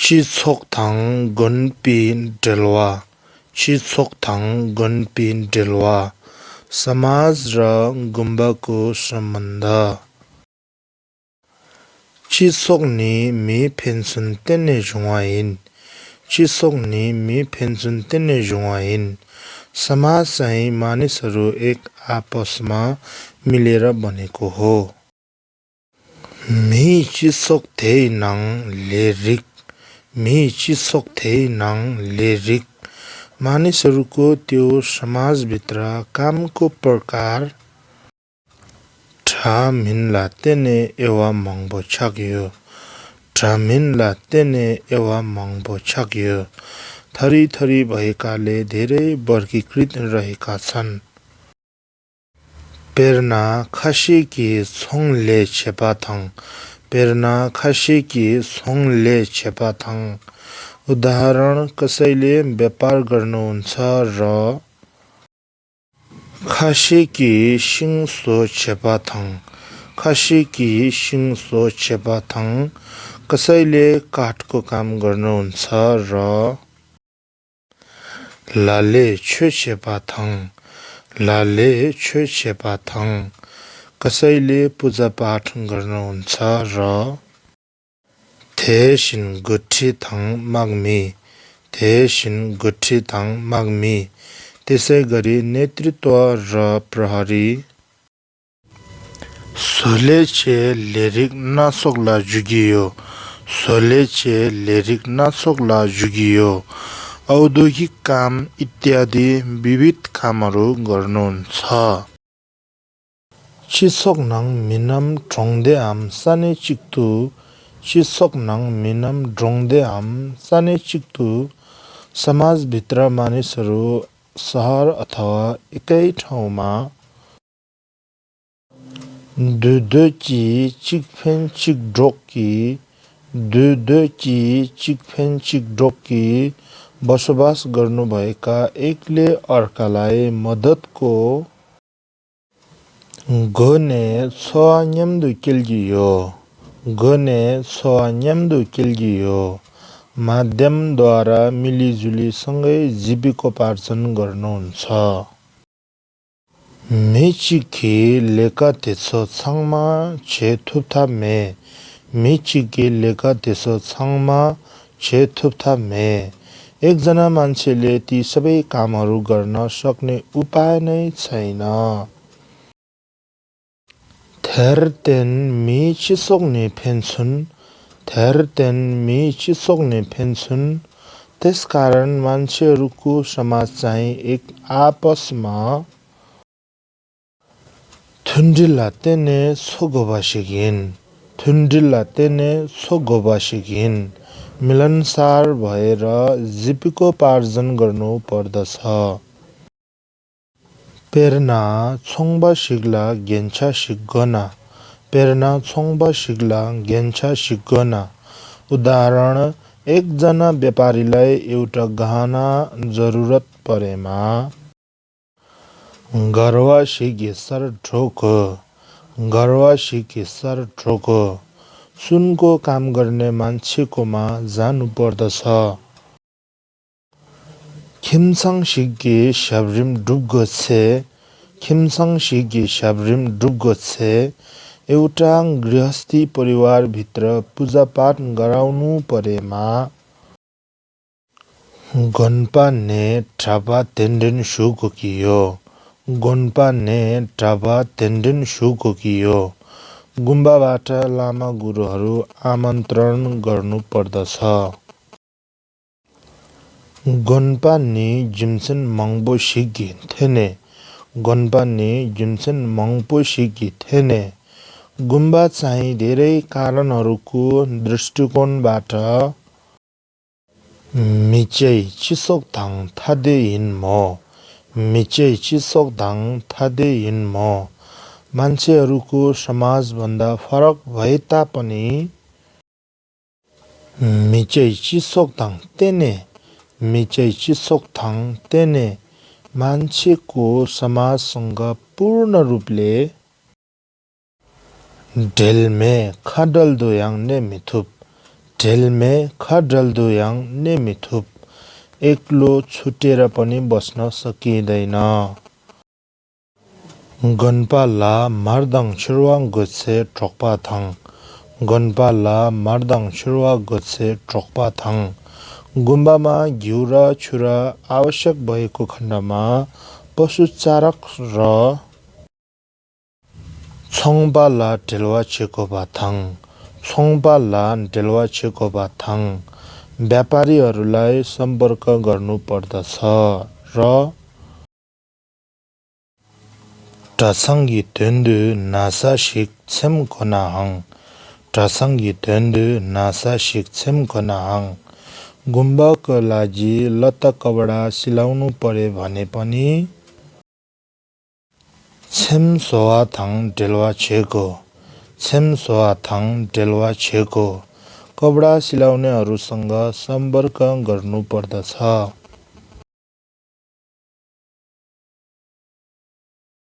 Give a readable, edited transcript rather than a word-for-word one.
चिसोक्थाङ गन्पिन डेल्वा चिसोक्थाङ गन्पिन डेल्वा समाज र गुम्बाको सम्बन्ध चिसोक्नी मी फेन्सुन तेने जुवाइन चिसोक्नी मी फेन्सुन तेने जुवाइन समाज चाहिँ मानिसहरू एक आपसमा मिलेर बनेको हो। मी चिसोक्थे नाङ लेरिक मी चिसोक्थे नाङ लेरिक मानिसहरूको त्यो समाजभित्र कामको प्रकार ट्रामिनला तेने एवा मङ्बो छाक्यो ट्रामिनला तेने एवा मङ्बो छाक्यो थरी थरी भएकाले धेरै वर्गीकृत रहेका छन्। पेर्ना खासीकी छोङले छेपाथङ पेर्ना खासीकी छोङले छेपाथङ उदाहरण कसैले व्यापार गर्नुहुन्छ र खासीकी सिङसो छेपाथङ खासीकी सिङसो छेपाथङ कसैले काठको काम गर्नुहुन्छ र लाले छे छेपाथङ लाले छे छेपाथङ कसैले पूजापाठ गर्नुहुन्छ र थेसिन गुठी थङ माग्मी थेसिन गुठी थङ माग्मी त्यसै गरी नेतृत्व र प्रहरी सोलेचे लेरिक नासोक्ला जुगियो सोलेचे लेरिक नासोक्ला जुगियो औद्योगिक काम इत्यादि विविध कामहरू गर्नुहुन्छ। चिसोक्नाङ मिनम ड्रोङदे आम साने चिक्तु चिसोक्नाङ मिनम ड्रोङदे आम साने चिक्तु समाजभित्र मानिसहरू सहर अथवा एकै ठाउँमा दुदोची चिकफेन चिकड्रोकी दुदोची चिकफेन चिकड्रोकी बसोबास गर्नुभएका एकले अर्कालाई मद्दतको गोने सोआन्याम्दु केल्जियो गोने सोआन्याम्दु केल्जियो माध्यमद्वारा मिलिजुली सँगै जीविकोपार्जन गर्नुहुन्छ। मिचिकी लेका तेसो छाङमा छे थुप्था मे मिचिकी लेका तेसो छाङमा छे थुप्था मे एकजना मान्छेले ती सबै कामहरू गर्न सक्ने उपाय नै छैन। थेरतेन मी चिसोक्ने फेन्सुन थेरतेन मी चिसोक्ने फेन्सुन त्यसकारण मान्छेहरूको समाज चाहिँ एक आपसमा थुन्डिला तेने सोगोबासिगिन थुन्डिला तेने सोगोबासिगिन मिलनसार भएर जीविकोपार्जन गर्नु पर्दछ। पेर्ना छोङबा सिग्ला गेन्छा सिग्गना पेर्ना छोङबा सिग्ला गेन्छा सिग्गना उदाहरण एकजना व्यापारीलाई एउटा गहना जरुरत परेमा गरवा सिगेसर ढोको गरवा सिगेसर ढोको सुनको काम गर्ने मान्छेकोमा जानु पर्दछ। खिमसाङ सिगे स्याब्रिम डुब्गो छे खिमसाङ सिगे स्याब्रिम डुब्गो छे एउटा गृहस्थी परिवारभित्र पूजापाठ गराउनु परेमा गन्पा ने ट्रापा तेन्डेन सुगोकियो गन्पा ने ट्रापा तेन्डेन सुगोकियो गुम्बाबाट लामा गुरुहरू आमन्त्रण गर्नु पर्दछ। गन्पा नि जिम्सेन मङ्बो सिगी थेने गन्पा नि जिम्सेन मङ्पो सिगी थेने गुम्बा चाहिँ धेरै कारणहरूको दृष्टिकोणबाट मिचै चिसोक्थाङ थादे हिन्मो मिचै चिसोक्थाङ थादे हिन्मो मान्छेहरूको समाजभन्दा फरक भए तापनि मिचै चिसोक्थाङ तेने मिचै चिसोक्थाङ तेने मान्छेको समाजसँग पूर्ण रूपले ढेलमे खाडल दोयाङ ने मिथुप ढेलमे खडल्दुयाङ नेमिथुप एक्लो छुटेर पनि बस्न सकिँदैन। गन्पाला मार्दाङ छिरुवा गोत्से ट्रक्पाथाङ गन्पाला मार्दाङ छिरुवा गोत्से ट्रक्पाथाङ गुम्बामा घिउ र छुरा आवश्यक भएको खण्डमा पशुचारक र छोङपाला ढेलवा छेकोबाथाङ छोङपाला ढेलवा छेकोबाथाङ व्यापारीहरूलाई सम्पर्क गर्नु पर्दछ र टसङ्गी ट्वेन्डु नासा सिक छेम कोनाहाङ टसङ्गी ट्वेन्डु नासा सिक छेम कोनाहाङ गुम्बाको लागि लत्ता कपडा सिलाउनु परे भने पनि छेम सोहाथाङ ढेलवा छेको छेम सोहाथाङ ढेलवा छेको कपडा सिलाउनेहरूसँग सम्पर्क गर्नु पर्दछ।